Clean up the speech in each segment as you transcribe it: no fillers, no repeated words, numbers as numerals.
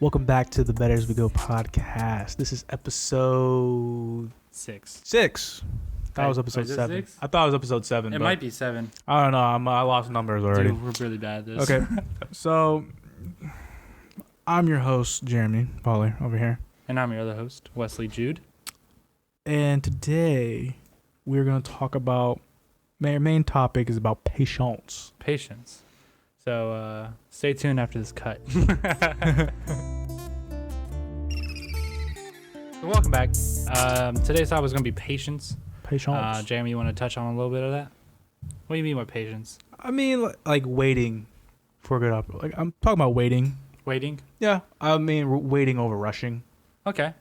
Welcome back to the Better As We Go podcast. This is episode 6. 6. I thought it was episode Is it 7. 6? I thought it was episode 7. It but might be 7. I don't know. I lost numbers already. Dude, we're really bad at this. Okay. So, I'm your host, Jeremy Pollard, over here. And I'm your other host, Wesley Jude. And today, we're going to talk about, our main topic is about patience. Patience. So, stay tuned after this cut. So welcome back. Today's topic is going to be patience. Patience. Jeremy, you want to touch on a little bit of that? What do you mean by patience? I mean, like waiting for a good opportunity. Like, I'm talking about waiting. Waiting? Yeah. I mean, waiting over rushing. Okay.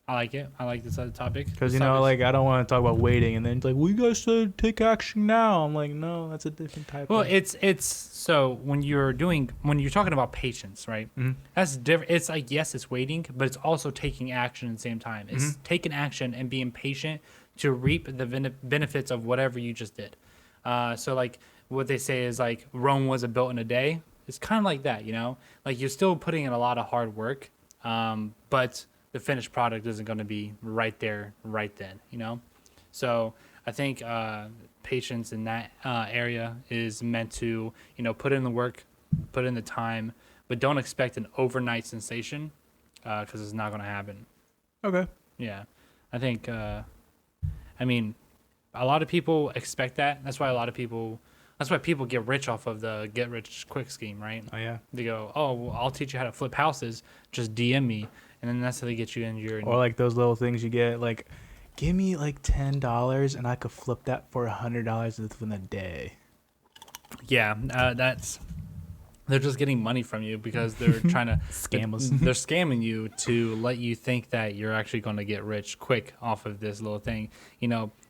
I like it. I like this other topic. Because, I don't want to talk about waiting. And then it's like, well, you guys said take action now. I'm like, no, that's a different type Well, of... it's so when you're talking about patience, right? Mm-hmm. That's different. It's like, yes, it's waiting, but it's also taking action at the same time. It's taking action and being patient to reap the benefits of whatever you just did. So like what they say is like Rome wasn't built in a day. It's kind of like that, like you're still putting in a lot of hard work, but the finished product isn't going to be right there, right then, So I think patience in that area is meant to, put in the work, put in the time, but don't expect an overnight sensation because it's not going to happen. Okay. Yeah. I think, a lot of people expect that. That's why people get rich off of the get rich quick scheme, right? Oh, yeah. They go, oh, well, I'll teach you how to flip houses. Just DM me. And then that's how they get you in your... Or like those little things you get, like, give me like $10 and I could flip that for $100 within a day. Yeah, they're just getting money from you because they're trying to Scam us. They're scamming you to let you think that you're actually going to get rich quick off of this little thing.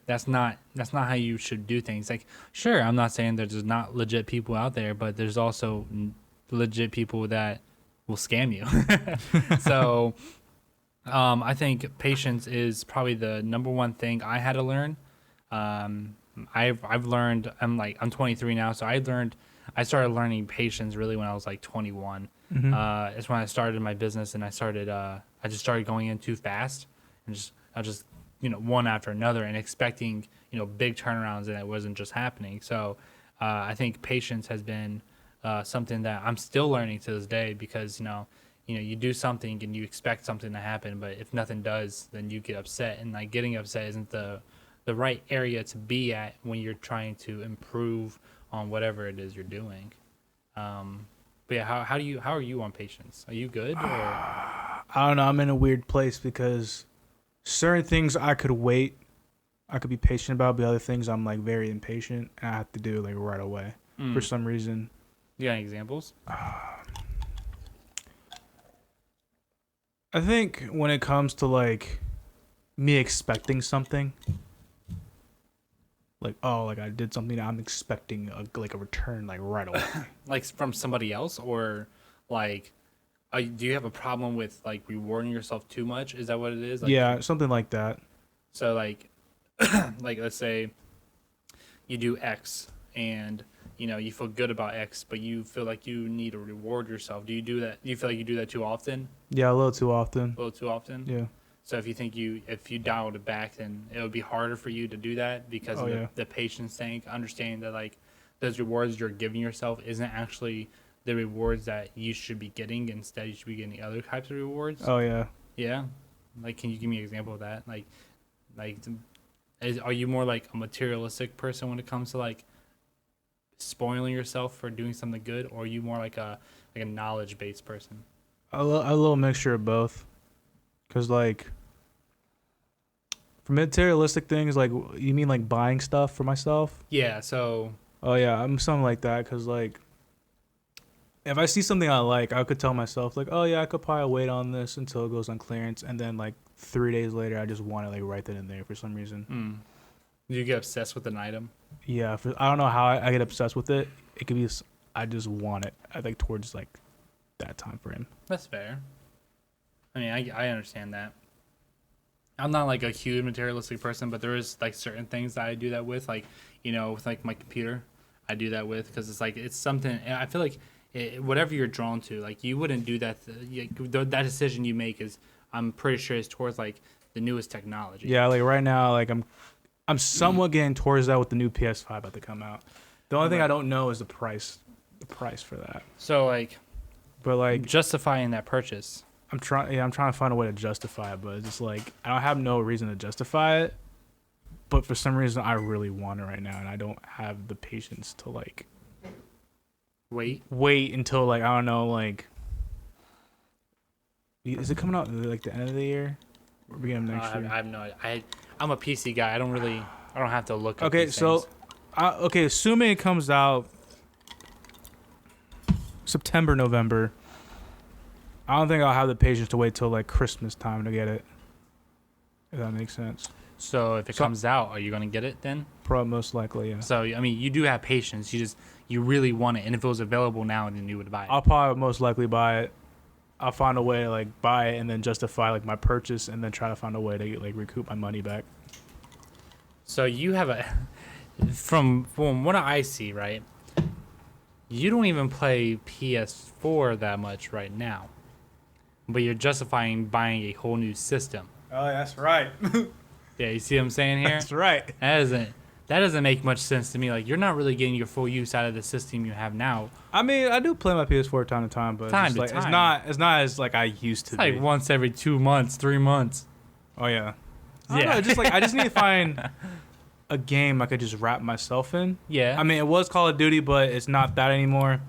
That's not how you should do things. Like, sure, I'm not saying there's not legit people out there, but there's also legit people that will scam you. So I think patience is probably the number one thing I had to learn. I've learned, I'm 23 now, so I started learning patience really when I was like 21. It's when I started my business, and I just started going in too fast, and I just one after another, and expecting big turnarounds, and it wasn't just happening. So I think patience has been something that I'm still learning to this day, because you do something and you expect something to happen, but if nothing does, then you get upset, and like getting upset isn't the right area to be at when you're trying to improve on whatever it is you're doing. But yeah, how are you on patience? Are you good? Or? I don't know. I'm in a weird place because certain things I could wait, I could be patient about, but other things I'm like very impatient and I have to do like right away for some reason. You got any examples? I think when it comes to like me expecting something, like, oh, like I did something, I'm expecting a return like right away. Like from somebody else, or like, do you have a problem with like rewarding yourself too much? Is that what it is? Like, yeah, something like that. So like, like let's say you do X, and you feel good about X, but you feel like you need to reward yourself. Do you do that? Do you feel like you do that too often? Yeah, a little too often. A little too often? Yeah. So if you dialed it back, then it would be harder for you to do that because of the patience thing, understanding that like those rewards you're giving yourself isn't actually the rewards that you should be getting. Instead, you should be getting other types of rewards. Oh, yeah. Yeah? Like, can you give me an example of that? Are you more like a materialistic person when it comes to like spoiling yourself for doing something good, or are you more like a knowledge-based person? A little mixture of both. Because, like, for materialistic things, like, you mean, like, buying stuff for myself? Yeah, so... Oh, yeah, I'm something like that. Because, like, if I see something I like, I could tell myself, like, oh, yeah, I could probably wait on this until it goes on clearance. And then, like, 3 days later, I just want it, like, right then and there for some reason. Do you get obsessed with an item? Yeah, I don't know how I get obsessed with it. It could be, I just want it, like, towards, like, that time frame. That's fair. I mean, I understand that. I'm not like a huge materialistic person, but there is like certain things that I do that with, like, with like my computer, I do that with, because it's like, it's something, I feel like whatever you're drawn to, like you wouldn't do that. That decision you make is, I'm pretty sure, is towards like the newest technology. Yeah, like right now, like I'm somewhat getting towards that with the new PS5 about to come out. The only thing I don't know is the price for that. So like, But like justifying that purchase. I'm trying to find a way to justify it, but it's just like I don't have no reason to justify it. But for some reason, I really want it right now, and I don't have the patience to like Wait. until like I don't know, like is it coming out like the end of the year or beginning of next year? I have no idea. I'm a PC guy. I don't have to look up Okay, these so things. assuming it comes out September, November, I don't think I'll have the patience to wait till like Christmas time to get it. If that makes sense. So if it comes out, are you gonna get it then? Probably most likely, yeah. So I mean, you do have patience. You really want it, and if it was available now, then you would buy it. I'll probably most likely buy it. I'll find a way to like buy it and then justify like my purchase and then try to find a way to like recoup my money back. So you have from what I see, right? You don't even play PS4 that much right now, but you're justifying buying a whole new system. Oh, that's right. Yeah, you see what I'm saying here? That's right. That doesn't make much sense to me. Like, you're not really getting your full use out of the system you have now. I mean, I do play my PS4 time to time, but it's not as like I used to. It's like once every 2 months, 3 months. Oh yeah. Yeah. I just need to find a game I could just wrap myself in. Yeah. I mean, it was Call of Duty, but it's not that anymore.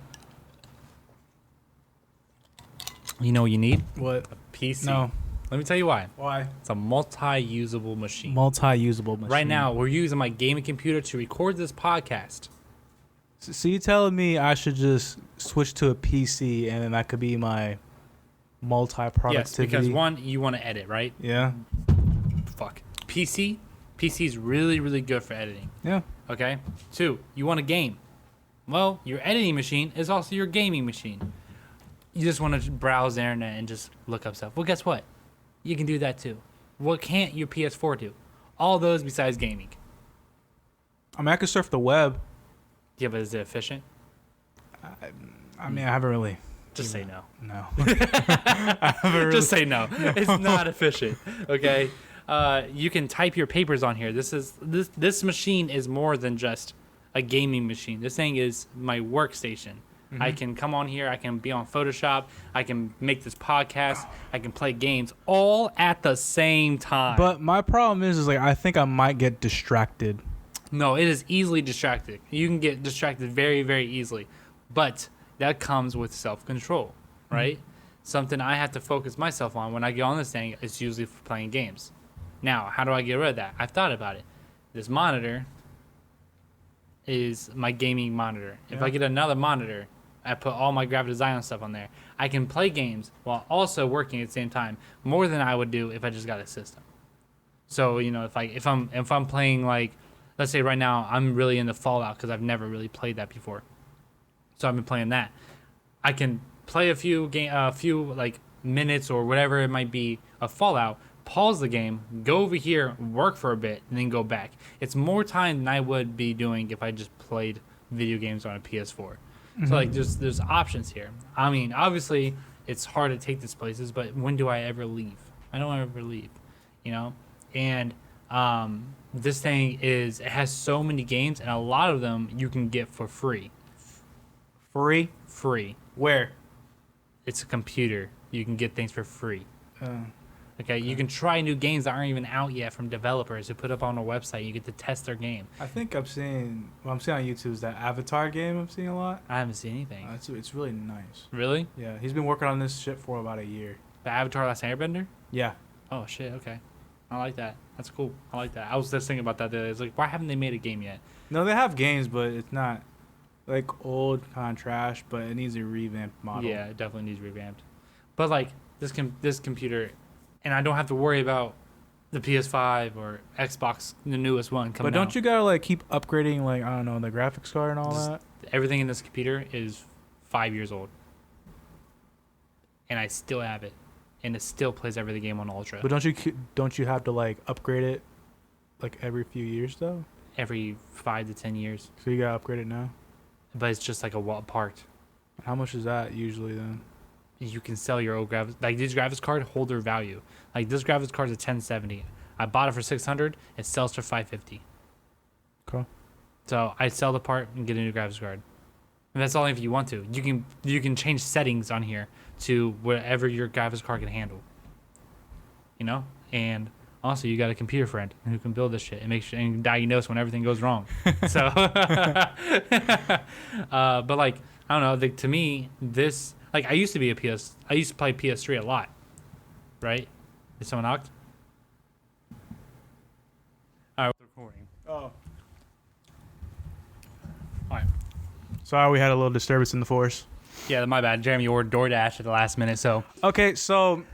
You know what you need? What? A PC. No. Let me tell you why. Why? It's a multi-usable machine. Multi-usable machine. Right now, we're using my gaming computer to record this podcast. So you telling me I should just switch to a PC and then that could be my multi-productivity? Yes, because one, you want to edit, right? Yeah. Fuck. PC is really, really good for editing. Yeah. Okay? 2, you want a game. Well, your editing machine is also your gaming machine. You just want to browse the internet and just look up stuff. Well, guess what? You can do that too. What can't your PS4 do? All those besides gaming. I mean, I could surf the web. Yeah, but is it efficient? I mean, I haven't really. Just say no. No. I haven't really. Just say no. It's not efficient. Okay? You can type your papers on here. This machine is more than just a gaming machine. This thing is my workstation. I can come on here. I can be on Photoshop. I can make this podcast. I can play games all at the same time. But my problem is like I think I might get distracted. No, it is easily distracted. You can get distracted very, very easily. But that comes with self-control, right? Something I have to focus myself on when I get on this thing is usually for playing games. Now, how do I get rid of that? I've thought about it. This monitor is my gaming monitor. If Yeah. I get another monitor, I put all my graphic design stuff on there. I can play games while also working at the same time, more than I would do if I just got a system. So, you know, if I'm playing, like, let's say right now I'm really into Fallout because I've never really played that before. So I've been playing that. I can play a few like minutes or whatever it might be of Fallout, pause the game, go over here, work for a bit, and then go back. It's more time than I would be doing if I just played video games on a PS4. So like there's options here. I mean, obviously it's hard to take these places, but when do I ever leave? I don't ever leave, you know? And this thing it has so many games, and a lot of them you can get for free. Free. Where? It's a computer. You can get things for free. Okay, you can try new games that aren't even out yet from developers who put up on a website. You get to test their game. I think I'm seeing on YouTube is that Avatar game I'm seeing a lot. I haven't seen anything. It's really nice. Really? Yeah, he's been working on this shit for about a year. The Avatar Last Airbender? Yeah. Oh, shit, okay. I like that. That's cool. I like that. I was just thinking about that the other day. It's like, why haven't they made a game yet? No, they have games, but it's not like old kind of trash, but it needs a revamped model. Yeah, it definitely needs revamped. But like this computer, and I don't have to worry about the PS5 or Xbox, the newest one coming out. But don't you gotta like keep upgrading, like I don't know, the graphics card and all that? Everything in this computer is 5 years old, and I still have it, and it still plays every game on Ultra. But don't you have to like upgrade it like every few years though? Every 5 to 10 years. So you gotta upgrade it now. But it's just like a wall parked. How much is that usually then? You can sell your old graphics. Like these graphics cards hold their value. Like this graphics card is a 1070. I bought it for 600. It sells for 550. Cool. So I sell the part and get a new graphics card. And that's only if you want to. You can change settings on here to whatever your graphics card can handle. You know, and also you got a computer friend who can build this shit and make sure and diagnose when everything goes wrong. So, but like I don't know. Like, to me, this like I used to play PS3 a lot. Right? Is someone knocked? All right, we're recording. Oh. All right. Sorry, we had a little disturbance in the force. Yeah, my bad. Jeremy ordered DoorDash at the last minute, so. Okay, so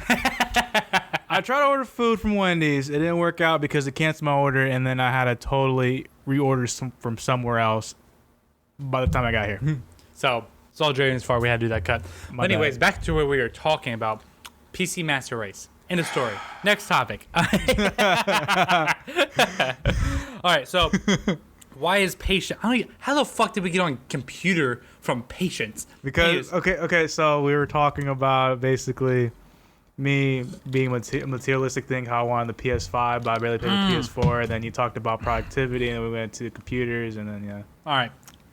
I tried to order food from Wendy's. It didn't work out because it canceled my order, and then I had to totally reorder from somewhere else by the time I got here. So, it's all Jeremy's fault. We had to do that cut. My But anyways, bad. back to what we were talking about. PC Master Race. End of story. Next topic. All right, so why is patient? How the fuck did we get on computer from patience? Because okay, so we were talking about basically me being materialistic thing, how I wanted the PS5, but I barely played the PS4. And then you talked about productivity, and we went to computers, and then yeah. All right,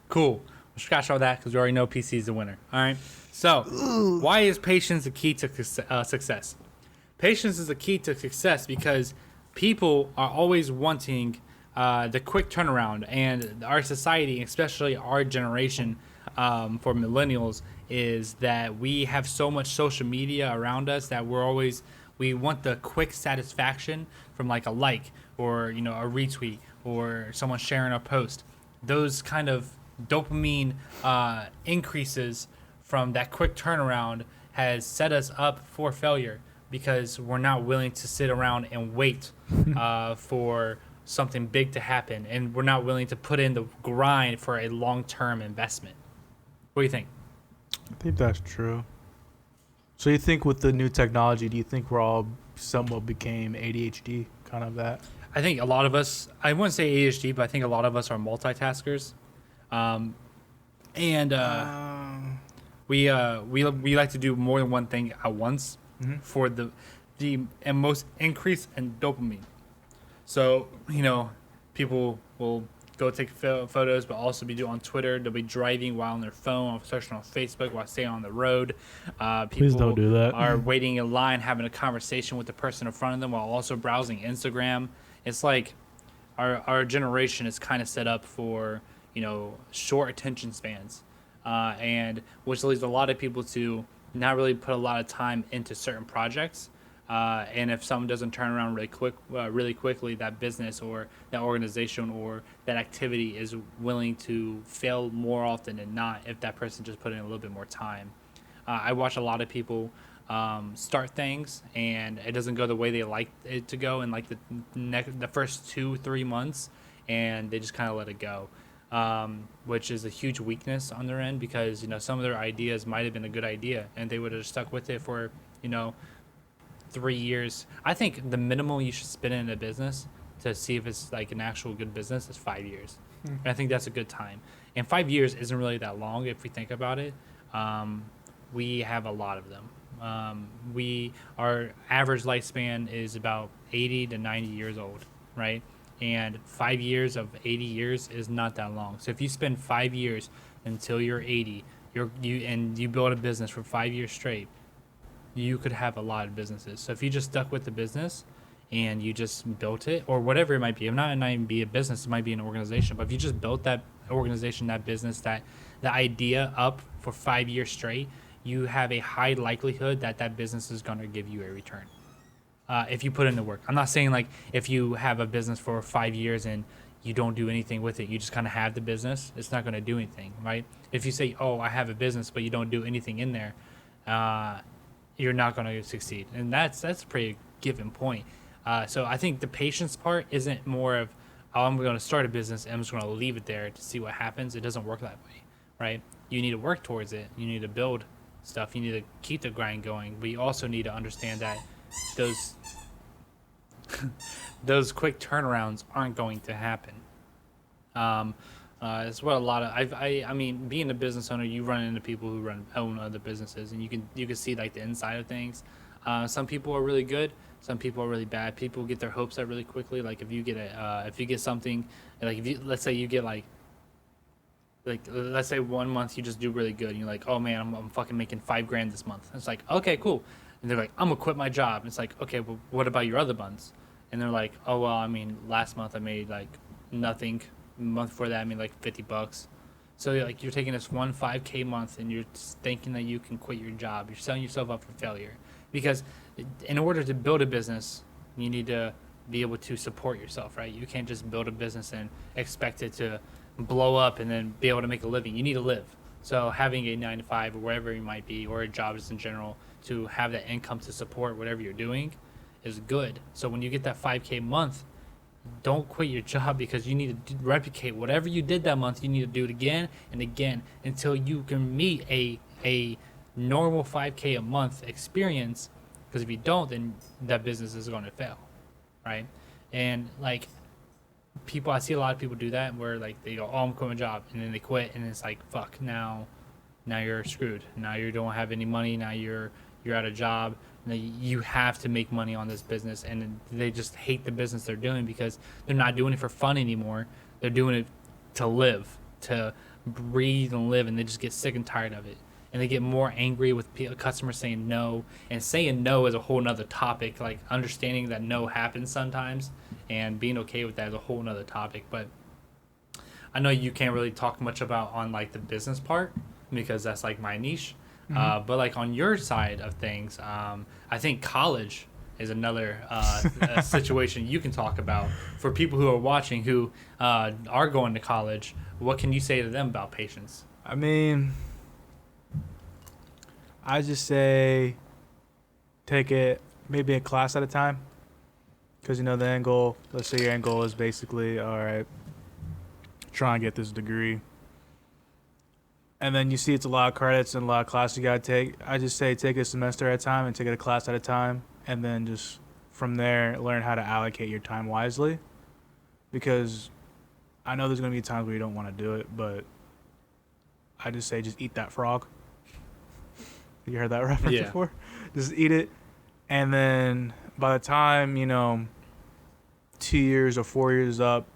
cool. We'll scratch all that because we already know PC is the winner. All right. So, why is patience the key to success? Patience is the key to success because people are always wanting the quick turnaround, and our society, especially our generation, for millennials, is that we have so much social media around us that we want the quick satisfaction from like a like or a retweet or someone sharing a post. Those kind of dopamine increases from that quick turnaround has set us up for failure because we're not willing to sit around and wait for something big to happen, and we're not willing to put in the grind for a long-term investment. What do you think? I think that's true. So you think with the new technology, do you think we're all somewhat became ADHD, kind of that? I think a lot of us, I wouldn't say ADHD, but I think a lot of us are multitaskers. We like to do more than one thing at once for the most increase in dopamine. So, people will go take photos, but also be on Twitter. They'll be driving while on their phone, searching on Facebook while staying on the road. Please don't do that. Are waiting in line, having a conversation with the person in front of them while also browsing Instagram. It's like our generation is kind of set up for, short attention spans, and which leads a lot of people to not really put a lot of time into certain projects. And if someone doesn't turn around really quickly, that business or that organization or that activity is willing to fail more often than not if that person just put in a little bit more time. I watch a lot of people start things and it doesn't go the way they like it to go in like the first 2-3 months, and they just kind of let it go, which is a huge weakness on their end because some of their ideas might have been a good idea and they would have stuck with it for 3 years. I think the minimum you should spend in a business to see if it's like an actual good business is 5 years. And I think that's a good time. And 5 years isn't really that long if we think about it. We have a lot of them. Our average lifespan is about 80 to 90 years old, right? And 5 years of 80 years is not that long. So if you spend 5 years until you're 80, you build a business for 5 years straight, you could have a lot of businesses. So if you just stuck with the business and you just built it, or whatever it might be, it might not even be a business, it might be an organization, but if you just built that organization, that business, the idea up for 5 years straight, you have a high likelihood that business is going to give you a return. If you put in the work. I'm not saying like if you have a business for 5 years and you don't do anything with it, you just kind of have the business, it's not going to do anything, right? If you say, oh, I have a business, but you don't do anything in there, you're not going to succeed. And that's a pretty given point. So I think the patience part isn't more of, oh, I'm going to start a business and I'm just going to leave it there to see what happens. It doesn't work that way, right? You need to work towards it. You need to build stuff. You need to keep the grind going, but you also need to understand that those quick turnarounds aren't going to happen. It's what a lot of I mean, being a business owner, you run into people who own other businesses, and you can see like the inside of things. Some people are really good, some people are really bad. People get their hopes up really quickly. Like if you get something, like if you let's say you get like let's say one month you just do really good, and you're like, oh man, I'm fucking making $5,000 this month. It's like, okay, cool. And they're like, I'm gonna quit my job. And it's like, okay, well, what about your other months? And they're like, oh well, I mean, last month I made like nothing. The month before that I made like $50. So like you're taking this one 5K month and you're just thinking that you can quit your job. You're setting yourself up for failure because in order to build a business, you need to be able to support yourself, right? You can't just build a business and expect it to blow up and then be able to make a living. You need to live. So having a 9 to 5 or wherever you might be, or a job just in general, to have that income to support whatever you're doing is good. So when you get that 5K month, don't quit your job because you need to replicate whatever you did that month. You need to do it again and again until you can meet a normal 5K a month experience. Because if you don't, then that business is going to fail, right? And like I see a lot of people do that where like they go, oh, I'm quitting my job, and then they quit, and it's like, fuck, now you're screwed. Now you don't have any money. Now you're out of job. Now you have to make money on this business, and they just hate the business they're doing because they're not doing it for fun anymore. They're doing it to live, to breathe and live, and they just get sick and tired of it. And they get more angry with customers saying no, and saying no is a whole nother topic. Like understanding that no happens sometimes and being okay with that is a whole nother topic. But I know you can't really talk much about on like the business part because that's like my niche. But like on your side of things, I think college is another situation you can talk about for people who are watching who are going to college. What can you say to them about patience? I mean, I just say take it maybe a class at a time. Because, you know, the end goal, let's say your end goal is basically, all right, try and get this degree. And then you see it's a lot of credits and a lot of classes you got to take. I just say take a semester at a time and take it a class at a time. And then just from there, learn how to allocate your time wisely. Because I know there's going to be times where you don't want to do it, but I just say just eat that frog. You heard that reference before? Just eat it. And then by the time, 2 years or 4 years up,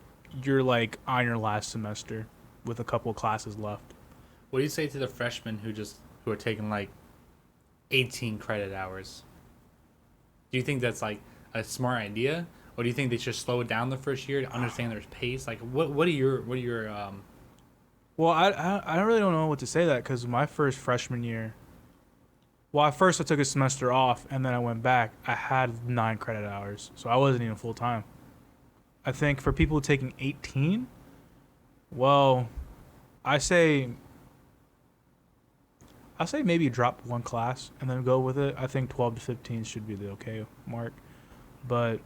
you're like on your last semester with a couple of classes left. What do you say to the freshmen who are taking like 18 credit hours? Do you think that's like a smart idea, or do you think they should slow it down the first year to understand their pace? Like, what are your Well, I really don't know what to say that because my first freshman year. Well, at first I took a semester off and then I went back. I had 9 credit hours, so I wasn't even full time. I think for people taking 18, well, I say maybe drop one class and then go with it. I think 12 to 15 should be the okay mark. But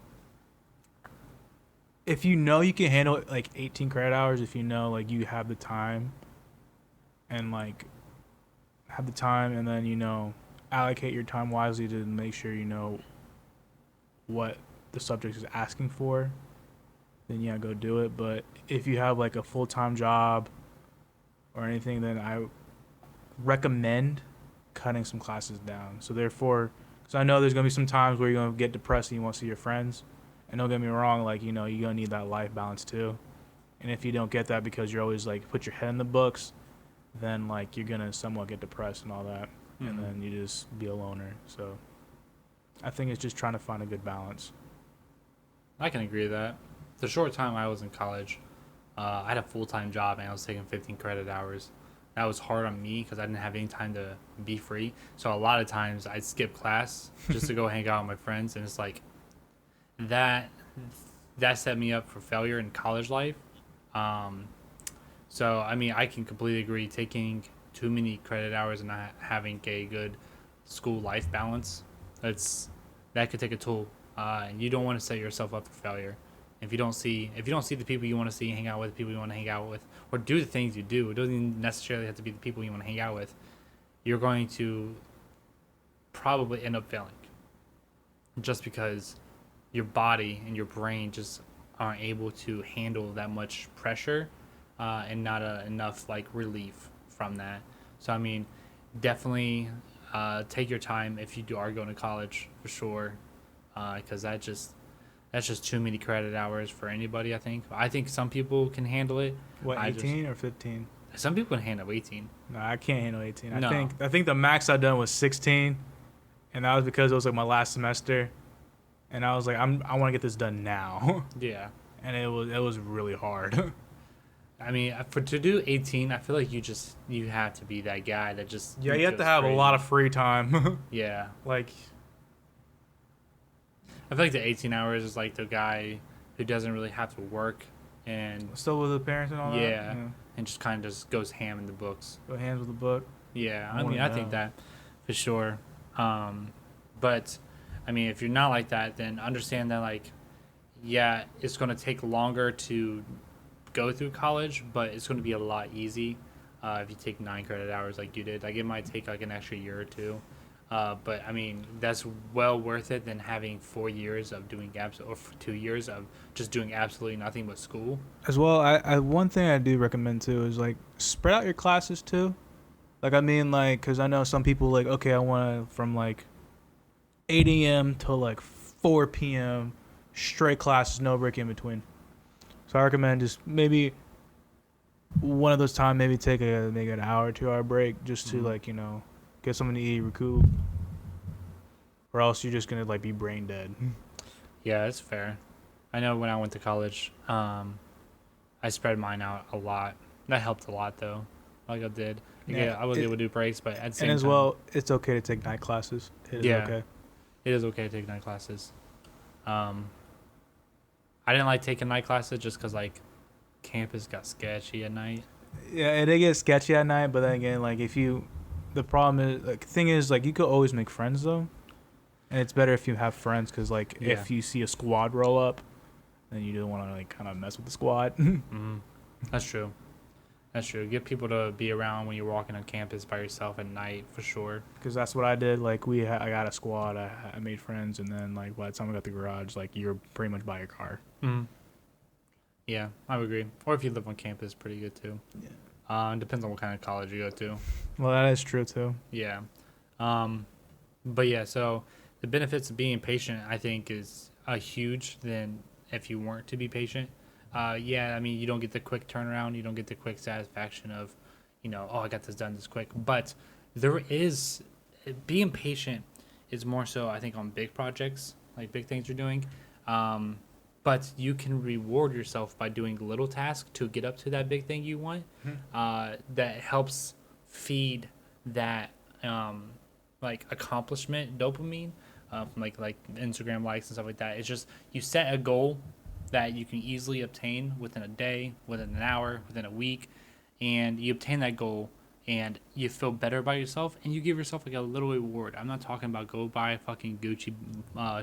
if you know you can handle like 18 credit hours, if you know like you have the time and then allocate your time wisely to make sure you know what the subject is asking for, then yeah, go do it. But if you have like a full-time job or anything, then I recommend cutting some classes down. So therefore, because I know there's going to be some times where you're going to get depressed and you want to see your friends. And don't get me wrong, like, you're going to need that life balance too. And if you don't get that because you're always like put your head in the books, then like you're going to somewhat get depressed and all that. And then you just be a loner. So I think it's just trying to find a good balance. I can agree with that. The short time I was in college, I had a full-time job and I was taking 15 credit hours. That was hard on me because I didn't have any time to be free. So a lot of times I'd skip class just to go hang out with my friends, and it's like that set me up for failure in college life. So I mean, I can completely agree. Taking too many credit hours and not having a good school life balance, that could take a toll, and you don't want to set yourself up for failure. If you don't see the people you want to see, hang out with the people you want to hang out with, or do the things you do, it doesn't necessarily have to be the people you want to hang out with, you're going to probably end up failing just because your body and your brain just aren't able to handle that much pressure and not enough like relief from that. So I mean, definitely take your time if you are going to college for sure, because that's just too many credit hours for anybody. I think some people can handle it. What, I 18 or 15? Some people can handle 18. No, I can't handle 18. No. I think the max I done was 16, and that was because it was like my last semester, and I was like, I want to get this done now, Yeah. and it was really hard. I mean, to do 18, I feel like you have to be that guy that just Yeah, you have to goes have a crazy. lot of free time. Yeah, Like, I feel like the 18 hours is like the guy who doesn't really have to work and still with the parents and all that. Yeah. and just kind of just goes ham in the books. Go hands with the book. Yeah, I I mean, wanna I think know. that for sure. But I mean, if you're not like that, then understand that like, yeah, it's going to take longer to go through college, but it's going to be a lot easy if you take 9 credit hours like you did. Like it might take like an extra year or two. But I mean, that's well worth it than having 4 years of doing or 2 years of just doing absolutely nothing but school. As well, I one thing I do recommend too is like spread out your classes too. Like I mean, like, cause I know some people like, okay, I want to from like 8 a.m. till like 4 p.m. straight classes, no break in between. So I recommend just maybe one of those time, maybe take maybe an hour, 2 hour break just to Mhm. like get something to eat, recoup, or else you're just gonna like be brain dead. Yeah, it's fair. I know when I went to college, I spread mine out a lot. That helped a lot though. Like I did. Yeah, I was able to do breaks, but at the same And as time, well, it's okay to take night classes. It is Yeah. okay. it is okay to take night classes. I didn't like taking night classes just because like campus got sketchy at night. Yeah, it gets sketchy at night, but then again, like the problem is, like, thing is, like, you could always make friends though, and it's better if you have friends, cause like Yeah. if you see a squad roll up, then you don't want to like kind of mess with the squad. Mm-hmm. That's true. That's true. Get people to be around when you're walking on campus by yourself at night for sure. Cause that's what I did. Like I got a squad. I made friends, and then like by the time I got the garage, like you're pretty much by your car. Mm-hmm. Yeah, I would agree. Or if you live on campus, pretty good too. Yeah. Depends on what kind of college you go to. Well, that is true too. Yeah. But yeah, so the benefits of being patient, I think, is huge than if you weren't to be patient. Yeah, I mean, you don't get the quick turnaround. You don't get the quick satisfaction of, oh, I got this done this quick. But being patient is more so, I think, on big projects, like big things you're doing. But you can reward yourself by doing little tasks to get up to that big thing you want. That helps feed that like accomplishment dopamine from like Instagram likes and stuff like that. It's just you set a goal that you can easily obtain within a day, within an hour, within a week, and you obtain that goal and you feel better about yourself and you give yourself like a little reward. I'm not talking about go buy fucking Gucci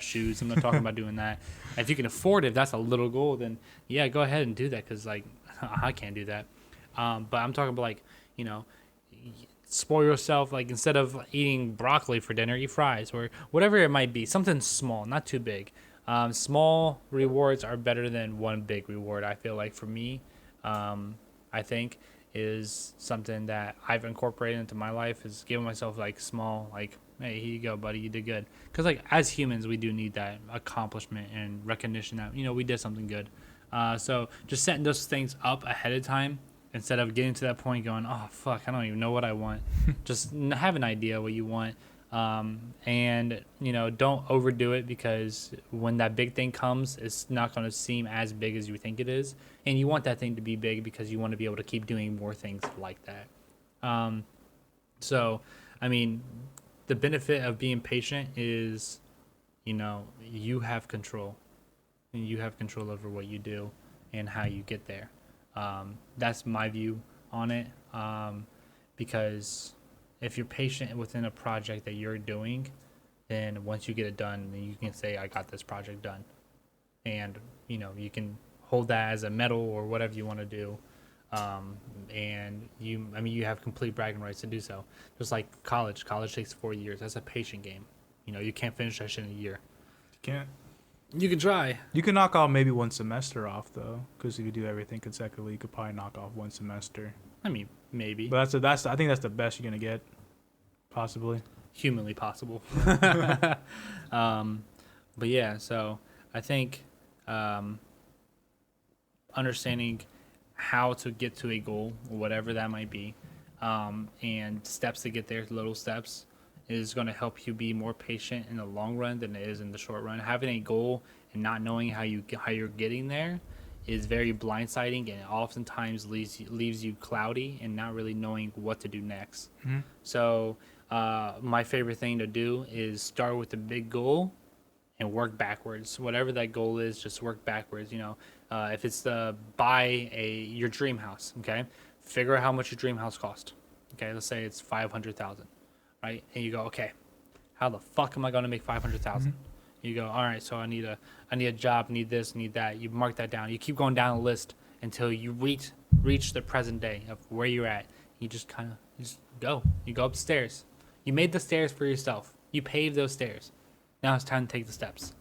shoes. I'm not talking about doing that. If you can afford it, if that's a little goal, then yeah, go ahead and do that because like I can't do that. But I'm talking about like, spoil yourself, like instead of eating broccoli for dinner, eat fries or whatever it might be, something small, not too big. Small rewards are better than one big reward. I feel like for me, I think is something that I've incorporated into my life is giving myself like small, like, hey, here you go, buddy, you did good. Because like as humans, we do need that accomplishment and recognition that we did something good. So just setting those things up ahead of time instead of getting to that point going, oh fuck, I don't even know what I want. Just have an idea what you want. And don't overdo it because when that big thing comes, it's not going to seem as big as you think it is, and you want that thing to be big because you want to be able to keep doing more things like that. So I mean, the benefit of being patient is you have control and you have control over what you do and how you get there. That's my view on it, because if you're patient within a project that you're doing, then once you get it done, then you can say, I got this project done. And, you can hold that as a medal or whatever you want to do. And you have complete bragging rights to do so. Just like college. College takes 4 years. That's a patient game. You can't finish that shit in a year. You can't. You can try. You can knock off maybe one semester off though, because if you do everything consecutively, you could probably knock off one semester. I mean, maybe. But that's I think that's the best you're gonna get, possibly. Humanly possible. But yeah, so I think understanding how to get to a goal, whatever that might be, and steps to get there, little steps, is going to help you be more patient in the long run than it is in the short run. Having a goal and not knowing how you're getting there is very blindsiding, and it oftentimes leaves you cloudy and not really knowing what to do next. Mm-hmm. So my favorite thing to do is start with a big goal and work backwards. Whatever that goal is, just work backwards. If it's to buy your dream house, okay, figure out how much your dream house cost. Okay, let's say it's $500,000, right? And you go, okay, how the fuck am I gonna make $500,000? Mm-hmm. You go, all right, so I need a job, need this, need that. You mark that down. You keep going down the list until you reach the present day of where you're at. You just go. You go upstairs. You made the stairs for yourself. You paved those stairs. Now it's time to take the steps.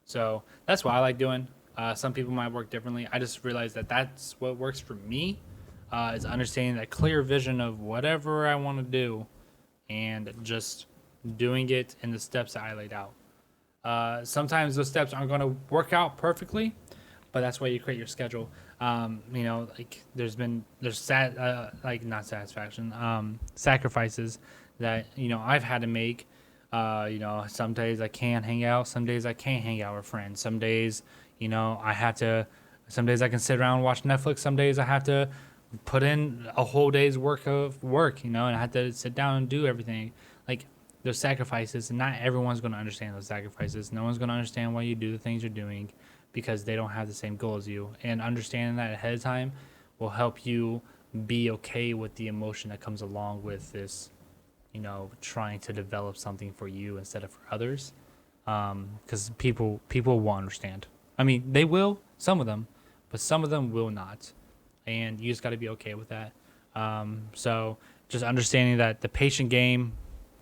So that's what I like doing. Some people might work differently. I just realized that that's what works for me, is understanding that clear vision of whatever I want to do and just doing it in the steps that I laid out. Sometimes those steps aren't going to work out perfectly, but that's why you create your schedule. Like there's not satisfaction, sacrifices that, I've had to make. Some days I can hang out, some days I can't hang out with friends. Some days, some days I can sit around and watch Netflix. Some days I have to put in a whole day's work of work, and I have to sit down and do everything. Like, those sacrifices, and not everyone's going to understand those sacrifices. No one's going to understand why you do the things you're doing because they don't have the same goal as you. And understanding that ahead of time will help you be okay with the emotion that comes along with this, trying to develop something for you instead of for others. Because people will understand. I mean, they will, some of them, but some of them will not. And you just got to be okay with that. So just understanding that the patient game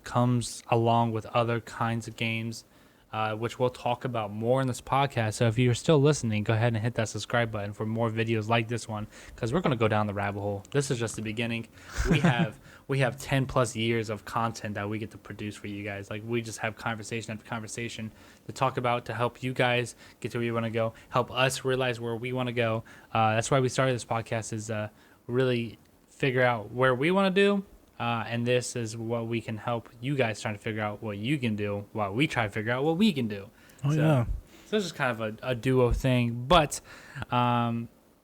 comes along with other kinds of games, which we'll talk about more in this podcast. So if you're still listening, go ahead and hit that subscribe button for more videos like this one, because we're going to go down the rabbit hole. This is just the beginning. We have 10 plus years of content that we get to produce for you guys. Like, we just have conversation after conversation to talk about, to help you guys get to where you want to go, help us realize where we want to go. That's why we started this podcast, is really figure out where we want to do. And this is what we can help you guys trying to figure out what you can do while we try to figure out what we can do. So this is kind of a duo thing. But,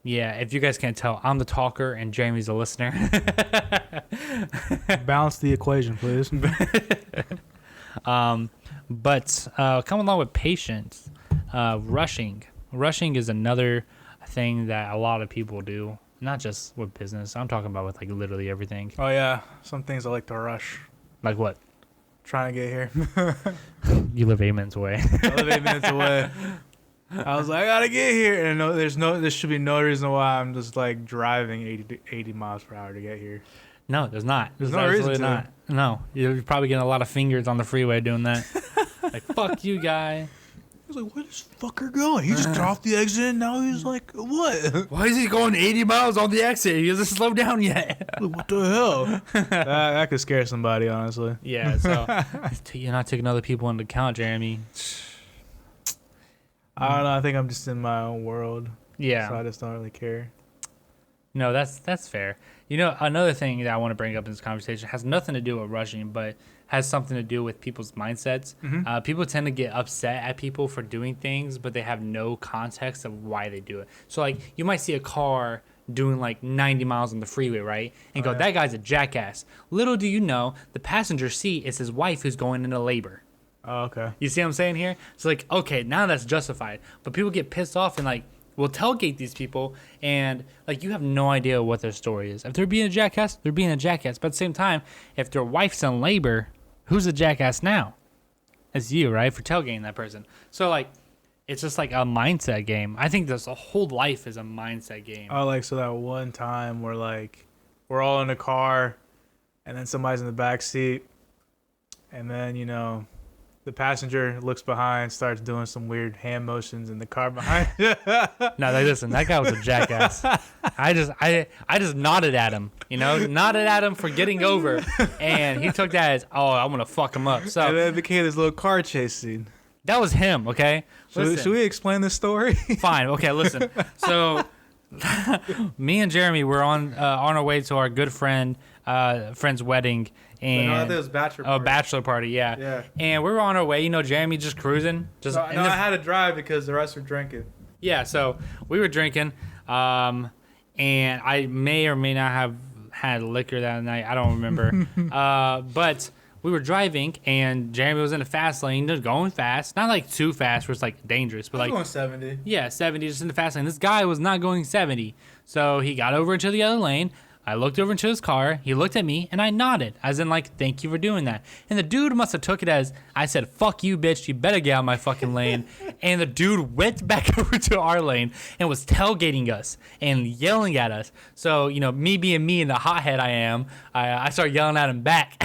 if you guys can't tell, I'm the talker and Jeremy's the listener. Balance the equation, please. But come along with patience. Rushing. Rushing is another thing that a lot of people do. Not just with business. I'm talking about with literally everything. Oh yeah, some things I like to rush. Like what? Trying to get here. You live 8 minutes away. I live 8 minutes away. I was like, I gotta get here, and there should be no reason why I'm just driving 80 miles per hour to get here. No, there's not. There's no reason to. Not. No, you're probably getting a lot of fingers on the freeway doing that. Fuck you, guy. He was like, where's this fucker going? He just got off the exit and now he's like, what? Why is he going 80 miles on the exit? He hasn't slowed down yet. What the hell? that could scare somebody, honestly. Yeah, so you're not taking other people into account, Jeremy. I don't know. I think I'm just in my own world. Yeah. So I just don't really care. No, that's fair. Another thing that I want to bring up in this conversation has nothing to do with rushing, but has something to do with people's mindsets. Mm-hmm. People tend to get upset at people for doing things, but they have no context of why they do it. So, you might see a car doing 90 miles on the freeway, right? And go, that guy's a jackass. Little do you know, the passenger seat is his wife who's going into labor. Oh, okay. You see what I'm saying here? So, okay, now that's justified. But people get pissed off and, will tailgate these people, and you have no idea what their story is. If they're being a jackass, they're being a jackass. But at the same time, if their wife's in labor, who's a jackass now? It's you, right? For tailgating that person. So it's just a mindset game. I think this whole life is a mindset game. Oh, so that one time where we're all in the car, and then somebody's in the back seat, and then The passenger looks behind, starts doing some weird hand motions in the car behind. No, like, listen, that guy was a jackass. I just nodded at him, nodded at him for getting over, and he took that as, oh, I'm gonna fuck him up. And So then it became this little car chase scene. that was him, okay? Should we explain this story? Fine, okay, listen. So me and Jeremy were on our way to our good friend's wedding. And No, I think it was bachelor a party. bachelor party, yeah. Yeah. And we were on our way, Jeremy just cruising, No, I had to drive because the rest were drinking. yeah. So we were drinking, and I may or may not have had liquor that night. I don't remember, but we were driving, and Jeremy was in a fast lane, just going fast, not like too fast, where it's like dangerous, but I was like going 70. yeah, 70 just in the fast lane. This guy was not going 70, so he got over into the other lane. I looked over into his car. He looked at me, and I nodded, as in, like, thank you for doing that. And the dude must have took it as, I said, fuck you, bitch. You better get out of my fucking lane. And the dude went back over to our lane and was tailgating us and yelling at us. So, me being me and the hothead I am, I started yelling at him back.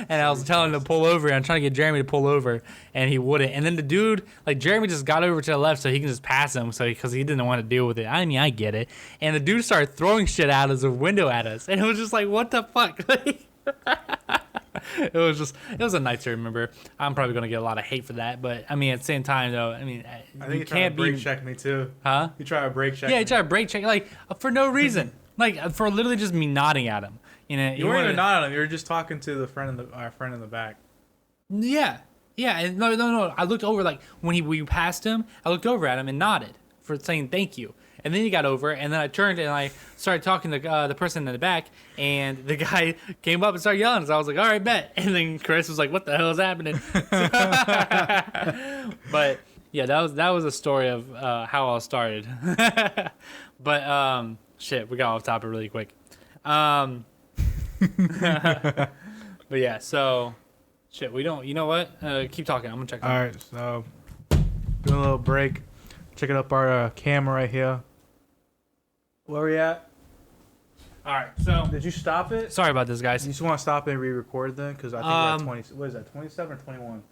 And I was telling him to pull over. And I'm trying to get Jeremy to pull over, and he wouldn't. And then the dude, like, Jeremy just got over to the left so he can just pass him because he didn't want to deal with it. I mean, I get it. And the dude started throwing shit out of the window at us, and it was just like, what the fuck? It was a night to remember. I'm probably gonna get a lot of hate for that, but I mean, at the same time, though, I mean, I think you he tried can't to brake be, check me too. huh? You try to brake check Yeah, me. he tried to brake check, like, for no reason, like, for literally just me nodding at him. You weren't even nodding at him. You were just talking to our friend in the back. Yeah, and no. I looked over, like, when we passed him, I looked over at him and nodded for saying thank you. And then he got over, and then I turned and I started talking to the person in the back, and the guy came up and started yelling. So I was like, all right, bet. And then Chris was like, what the hell is happening? But yeah, that was a story of how all started. But shit, we got off topic really quick. But yeah, so shit, we don't. You know what? Keep talking. I'm gonna check. All right, so doing a little break. Checking up our camera right here. Where we at? All right, so Did you stop it? sorry about this, guys. You just want to stop and re-record then? Because I think we're at 20. What is that? 27 or 21?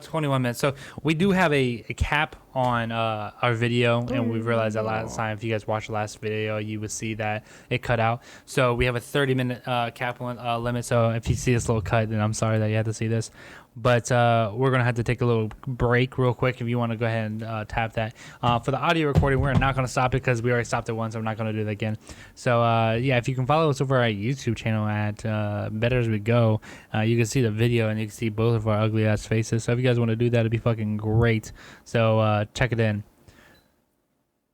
21 minutes. So we do have a cap on our video, and we realized that last time. If you guys watched the last video, you would see that it cut out. So we have a 30-minute cap limit. So if you see this little cut, then I'm sorry that you had to see this. But we're going to have to take a little break real quick if you want to go ahead and tap that. For the audio recording, we're not going to stop it because we already stopped it once. So we're not going to do that again. So, yeah, if you can follow us over our YouTube channel at Better As We Go, you can see the video and you can see both of our ugly-ass faces. So if you guys want to do that, it'd be fucking great. So check it in.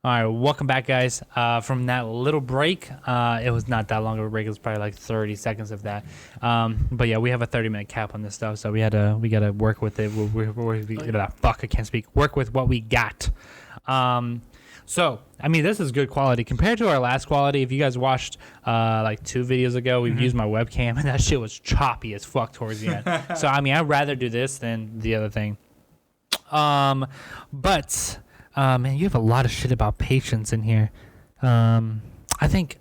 All right, welcome back, guys. From that little break, it was not that long of a break. It was probably like 30 seconds of that. But yeah, we have a 30-minute cap on this stuff, so we gotta work with it. Fuck, I can't speak. Work with what we got. So I mean, this is good quality compared to our last quality. If you guys watched like 2 videos ago, we've used my webcam, and that shit was choppy as fuck towards the end. So I mean, I'd rather do this than the other thing. But. Man, you have a lot of shit about patience in here. I think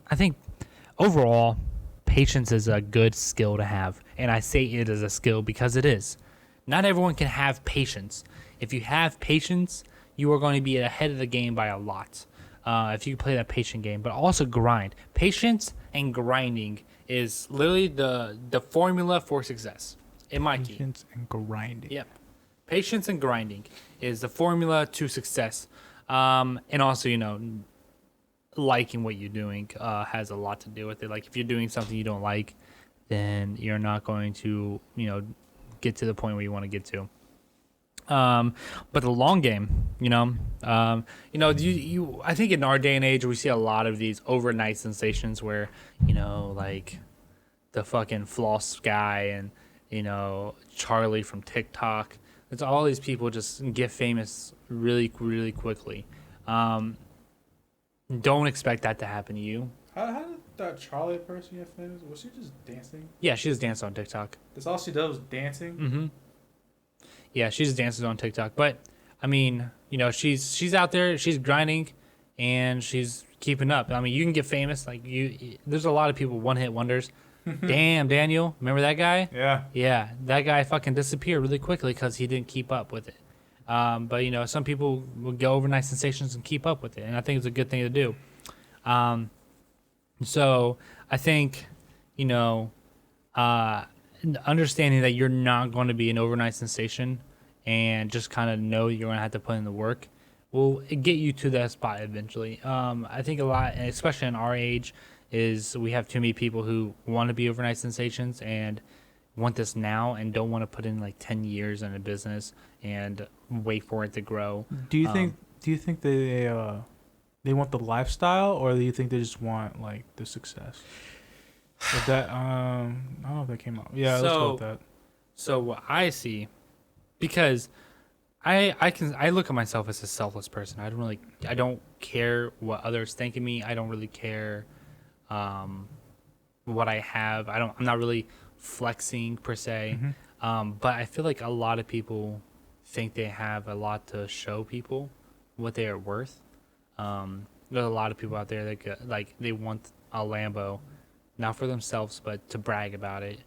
overall, patience is a good skill to have, and I say it is a skill because it is. Not everyone can have patience. If you have patience, you are going to be ahead of the game by a lot. If you play that patient game, but also grind. Patience and grinding is literally the formula for success. In my key. Patience and grinding. Yep. Patience and grinding is the formula to success. And also, liking what you're doing has a lot to do with it. Like, if you're doing something you don't like, then you're not going to, get to the point where you want to get to. But the long game, I think in our day and age, we see a lot of these overnight sensations where, like the fucking Floss guy and, Charlie from TikTok. It's all these people just get famous really, really quickly. Don't expect that to happen to you. How did that Charlie person get famous? Was she just dancing? Yeah, she just danced on TikTok. That's all she does was dancing? Mm-hmm. Yeah, she just dances on TikTok. But, I mean, she's out there, she's grinding, and she's keeping up. I mean, you can get famous. Like, there's a lot of people one-hit wonders. Damn, Daniel, remember that guy? Yeah. Yeah, that guy fucking disappeared really quickly because he didn't keep up with it. But some people will go overnight sensations and keep up with it, and I think it's a good thing to do. So I think, you know, understanding that you're not going to be an overnight sensation and just kind of know you're going to have to put in the work will get you to that spot eventually. I think a lot, especially in our age, is we have too many people who want to be overnight sensations and want this now and don't want to put in like 10 years in a business and wait for it to grow. Do you think they want the lifestyle, or do you think they just want like the success? But that I don't know if that came out. Yeah, let's go with that. So what I see, because I look at myself as a selfless person. I don't care what others think of me. I don't really care what I have. I'm not really flexing per se. But I feel like a lot of people think they have a lot to show people what they are worth. There's a lot of people out there that they want a Lambo, not for themselves, but to brag about it.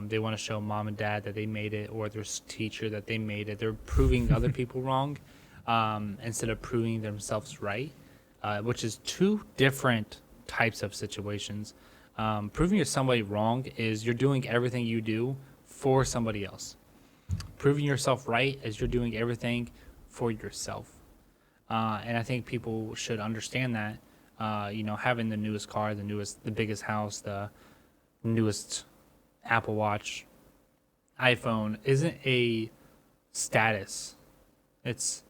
They want to show mom and dad that they made it, or their teacher that they made it. They're proving other people wrong instead of proving themselves right, which is two different types of situations. Proving you're somebody wrong is you're doing everything you do for somebody else. Proving yourself right is you're doing everything for yourself. And I think people should understand that. Having the newest car, the biggest house, the newest Apple Watch, iPhone isn't a status. It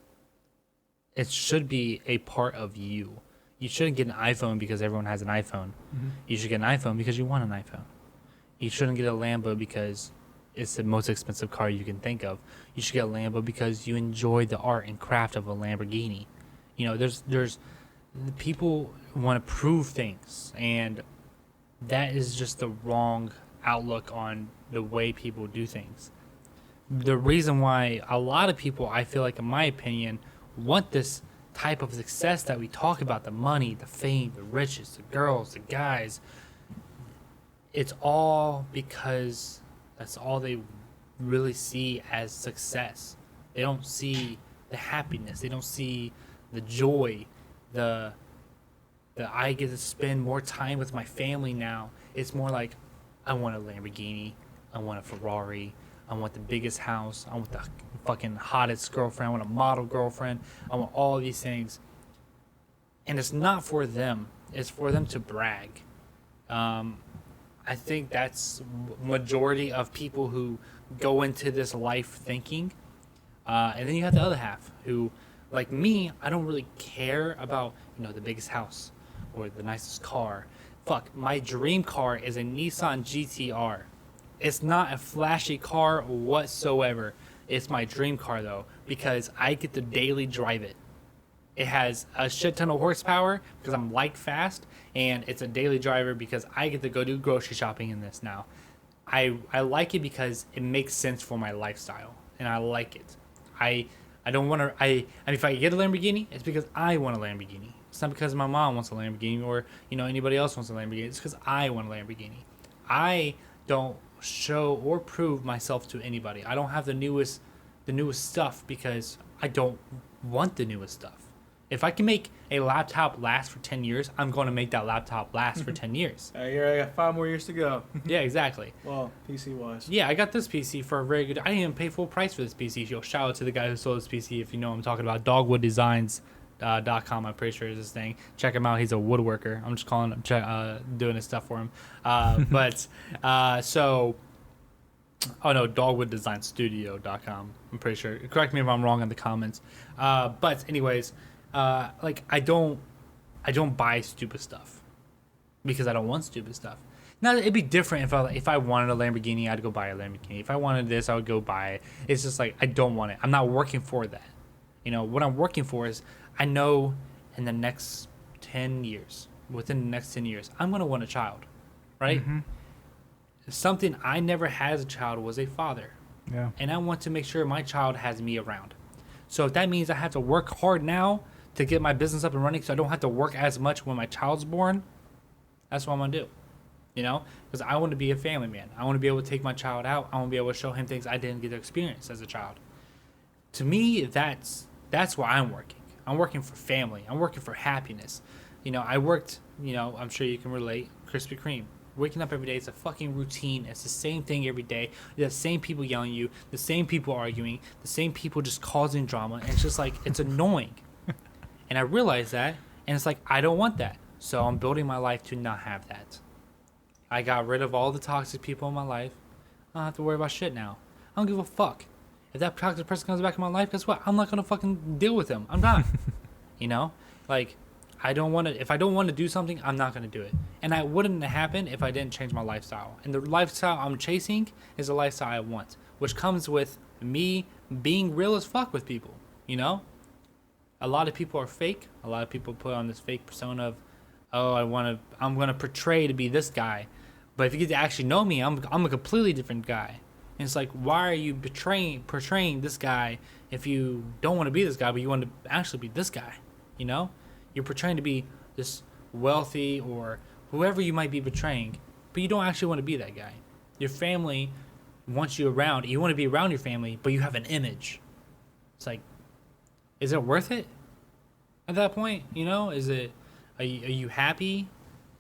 should be a part of you. You shouldn't get an iPhone because everyone has an iPhone. You should get an iPhone because you want an iPhone. You shouldn't get a Lambo because it's the most expensive car you can think of. You should get a Lambo because you enjoy the art and craft of a Lamborghini. There's people want to prove things, and that is just the wrong outlook on the way people do things. The reason why a lot of people, I feel like, in my opinion, want this type of success that we talk about, the money, the fame, the riches, the girls, the guys, it's all because that's all they really see as success. They don't see the happiness. They don't see the joy, the I get to spend more time with my family now. It's more like, I want a Lamborghini, I want a Ferrari, I want the biggest house, I want the fucking hottest girlfriend, I want a model girlfriend, I want all of these things. And it's not for them, it's for them to brag. I think that's majority of people who go into this life thinking. And then you have the other half who, like me, I don't really care about, the biggest house or the nicest car. Fuck, my dream car is a Nissan GTR. It's not a flashy car whatsoever. It's my dream car though, because I get to daily drive it. It has a shit ton of horsepower because I'm light fast, and it's a daily driver because I get to go do grocery shopping in this now. I like it because it makes sense for my lifestyle, and I like it. I don't want to. If I get a Lamborghini, it's because I want a Lamborghini. It's not because my mom wants a Lamborghini or anybody else wants a Lamborghini. It's because I want a Lamborghini. I don't show or prove myself to anybody. I don't have the newest stuff because I don't want the newest stuff. If I can make a laptop last for 10 years, I'm going to make that laptop last for 10 years. I got 5 more years to go. Yeah, exactly. Well, PC-wise. Yeah, I got this PC for a very good... I didn't even pay full price for this PC. Shout out to the guy who sold this PC, if you know what I'm talking about. Dogwooddesigns.com, I'm pretty sure is this thing. Check him out. He's a woodworker. I'm just calling him, doing his stuff for him. Oh no, dogwooddesignstudio.com. I'm pretty sure. Correct me if I'm wrong in the comments. But anyways... I don't buy stupid stuff because I don't want stupid stuff. Now it'd be different if I wanted a Lamborghini, I'd go buy a Lamborghini. If I wanted this, I would go buy it. It's just like I don't want it. I'm not working for that. What I'm working for is I know in the next 10 years, within the next 10 years, I'm gonna want a child, right? Mm-hmm. Something I never had as a child was a father. Yeah. And I want to make sure my child has me around. So if that means I have to work hard now to get my business up and running so I don't have to work as much when my child's born, that's what I'm going to do. you know, because I want to be a family man. I want to be able to take my child out. I want to be able to show him things I didn't get to experience as a child. To me, that's why I'm working. I'm working for family. I'm working for happiness. You know, I worked, you know, I'm sure you can relate, Krispy Kreme. Waking up every day, it's a fucking routine. It's the same thing every day. The same people yelling at you, the same people arguing, the same people just causing drama. And it's just like, it's annoying. And I realize that, and it's like, I don't want that. So I'm building my life to not have that. I got rid of all the toxic people in my life. I don't have to worry about shit now. I don't give a fuck. If that toxic person comes back in my life, guess what? I'm not gonna fucking deal with them. I'm not. You know? Like, I don't want to, if I don't want to do something, I'm not gonna do it. And that wouldn't happen if I didn't change my lifestyle. And the lifestyle I'm chasing is the lifestyle I want, which comes with me being real as fuck with people, you know? A lot of people are fake. A lot of people put on this fake persona of, oh, I'm gonna portray to be this guy. But if you get to actually know me, I'm a completely different guy. And it's like, why are you portraying this guy if you don't want to be this guy, but you want to actually be this guy? You know? You're portraying to be this wealthy or whoever you might be portraying, but you don't actually want to be that guy. Your family wants you around. You want to be around your family, but you have an image. It's like, is it worth it at that point? You know, are you happy?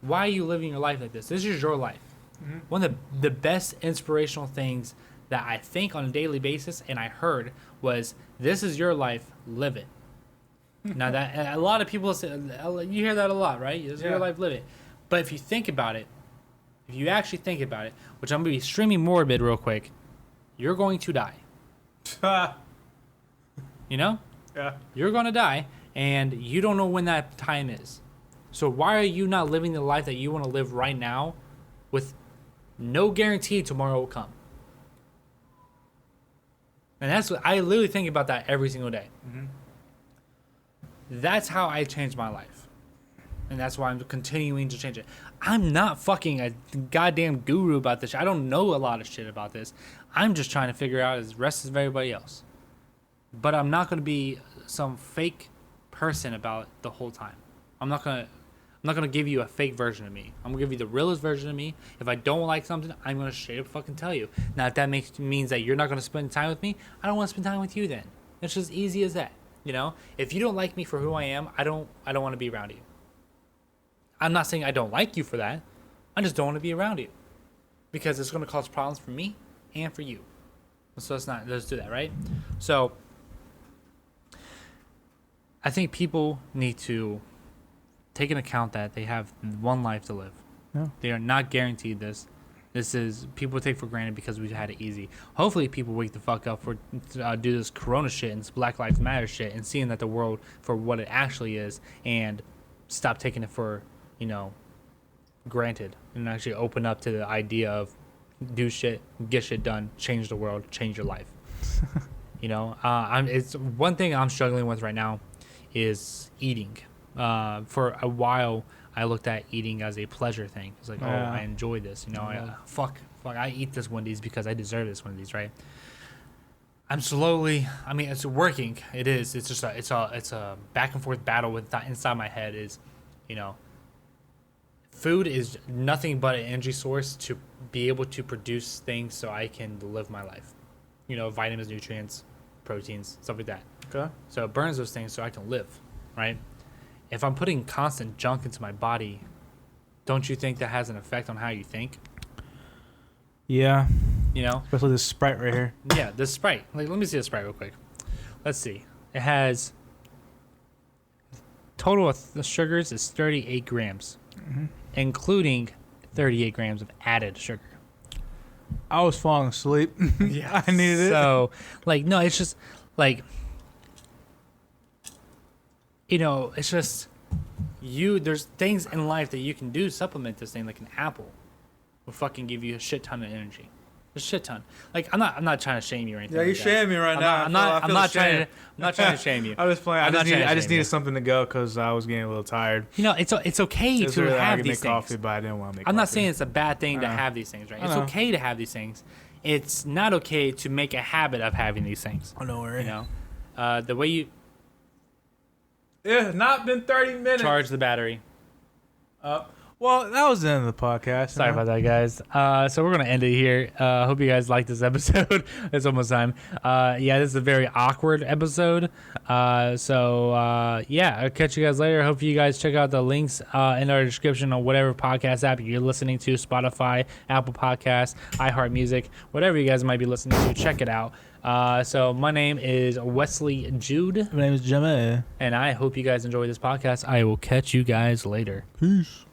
Why are you living your life like this? This is your life. Mm-hmm. One of the best inspirational things that I think on a daily basis, and I heard, was, this is your life, live it. Now that a lot of people say, you hear that a lot, right? This is your life, live it. But if you think about it, if you actually think about it, which I'm going to be extremely morbid real quick, you're going to die. You know? Yeah. You're going to die, and you don't know when that time is. So why are you not living the life that you want to live right now with no guarantee tomorrow will come? And that's what I literally think about that every single day. Mm-hmm. That's how I changed my life. And that's why I'm continuing to change it. I'm not fucking a goddamn guru about this shit. I don't know a lot of shit about this. I'm just trying to figure out as the rest of everybody else. But I'm not going to be some fake person about it the whole time. I'm not gonna give you a fake version of me. I'm gonna give you the realest version of me. If I don't like something, I'm gonna straight up fucking tell you. Now, if that means that you're not gonna spend time with me, I don't want to spend time with you. Then it's just easy as that. You know, if you don't like me for who I am, I don't want to be around you. I'm not saying I don't like you for that. I just don't want to be around you because it's gonna cause problems for me and for you. So let's do that, right? So I think people need to take into account that they have one life to live. Yeah. They are not guaranteed this. This is, people take for granted because we've had it easy. Hopefully people wake the fuck up for do this Corona shit and this Black Lives Matter shit and seeing that the world for what it actually is and stop taking it for, you know, granted and actually open up to the idea of do shit, get shit done, change the world, change your life. You know, it's one thing I'm struggling with right now is eating. For a while, I looked at eating as a pleasure thing. It's like, oh, I enjoy this. You know, fuck, I eat this Wendy's because I deserve this Wendy's, right? I'm slowly, I mean, it's working. It is. It's just it's a back and forth battle with inside my head is, you know, food is nothing but an energy source to be able to produce things so I can live my life. You know, vitamins, nutrients, proteins, stuff like that. Okay. So it burns those things so I can live, right? If I'm putting constant junk into my body, don't you think that has an effect on how you think? Yeah. You know? Especially this Sprite right here. Yeah, this Sprite. Like, let me see the Sprite real quick. Let's see. It has total of the sugars is 38 grams, including 38 grams of added sugar. I was falling asleep. Yeah, I needed it. So, like, no, it's just like, you know, it's just there's things in life that you can do to supplement this thing, like an apple will fucking give you a shit ton of energy. A shit ton. Like, I'm not trying to shame you or anything. Yeah, you're like shaming me right now. I'm not trying to shame you. I was playing. I just needed something to go because I was getting a little tired. You know, it's okay to really have these things. Coffee, but I didn't want to make I'm coffee. not saying it's a bad thing to have these things, right? It's okay to have these things. It's not okay to make a habit of having these things. Oh, don't worry. You know, the way you It has not been 30 minutes. charge the battery. Well, that was the end of the podcast. Sorry about that, guys. So we're gonna end it here. Hope you guys like this episode. It's almost time. Yeah, this is a very awkward episode. Yeah, I'll catch you guys later. Hope you guys check out the links in our description on whatever podcast app you're listening to: Spotify, Apple Podcasts, iHeartMusic, whatever you guys might be listening to. Check it out. So my name is Wesley Jude. My name is Gemma. And I hope you guys enjoy this podcast. I will catch you guys later. Peace.